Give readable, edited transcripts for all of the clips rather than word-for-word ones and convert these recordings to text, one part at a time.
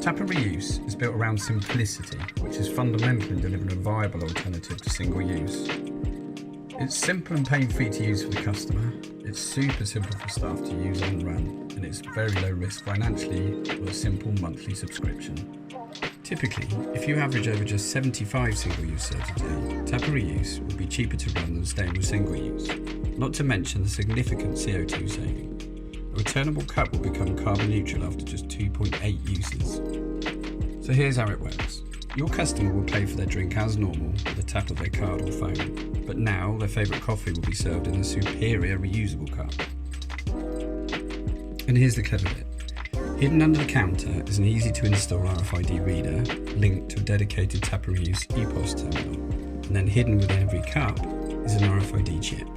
Tap&Reuse is built around simplicity, which is fundamental in delivering a viable alternative to single use. It's simple and pain-free to use for the customer, it's super simple for staff to use and run, and it's very low risk financially with a simple monthly subscription. Typically, if you average over just 75 single-use serves a day, Tap&Reuse will be cheaper to run than staying with single-use, not to mention the significant CO2 saving. A returnable cup will become carbon neutral after just 2.8 uses. So here's how it works. Your customer will pay for their drink as normal with a tap of their card or phone, but now their favourite coffee will be served in a superior reusable cup. And here's the clever bit. Hidden under the counter is an easy to install RFID reader linked to a dedicated Tap&Reuse EPOS terminal, and then hidden within every cup is an RFID chip.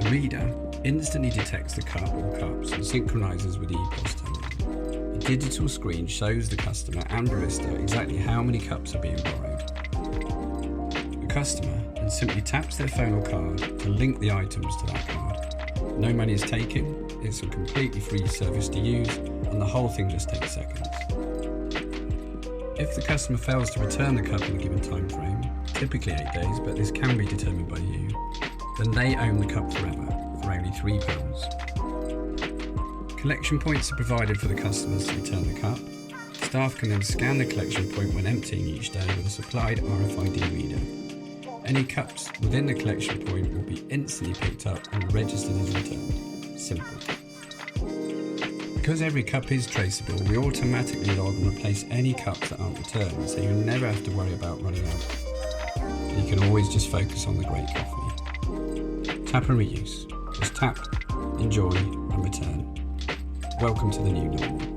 The reader instantly detects the cup or cups and synchronises with the EPOS terminal. A digital screen shows the customer and barista exactly how many cups are being borrowed. The customer then simply taps their phone or card to link the items to that card. No money is taken, it's a completely free service to use, and the whole thing just takes seconds. If the customer fails to return the cup in a given time frame, typically 8 days, but this can be determined by you, then they own the cup forever for only £3. Collection points are provided for the customers to return the cup. Staff can then scan the collection point when emptying each day with a supplied RFID reader. Any cups within the collection point will be instantly picked up and registered as returned. Simple. Because every cup is traceable, we automatically log and replace any cups that aren't returned, so you never have to worry about running out. And you can always just focus on the great coffee. Tap&Reuse. Just tap, enjoy and return. Welcome to the new normal.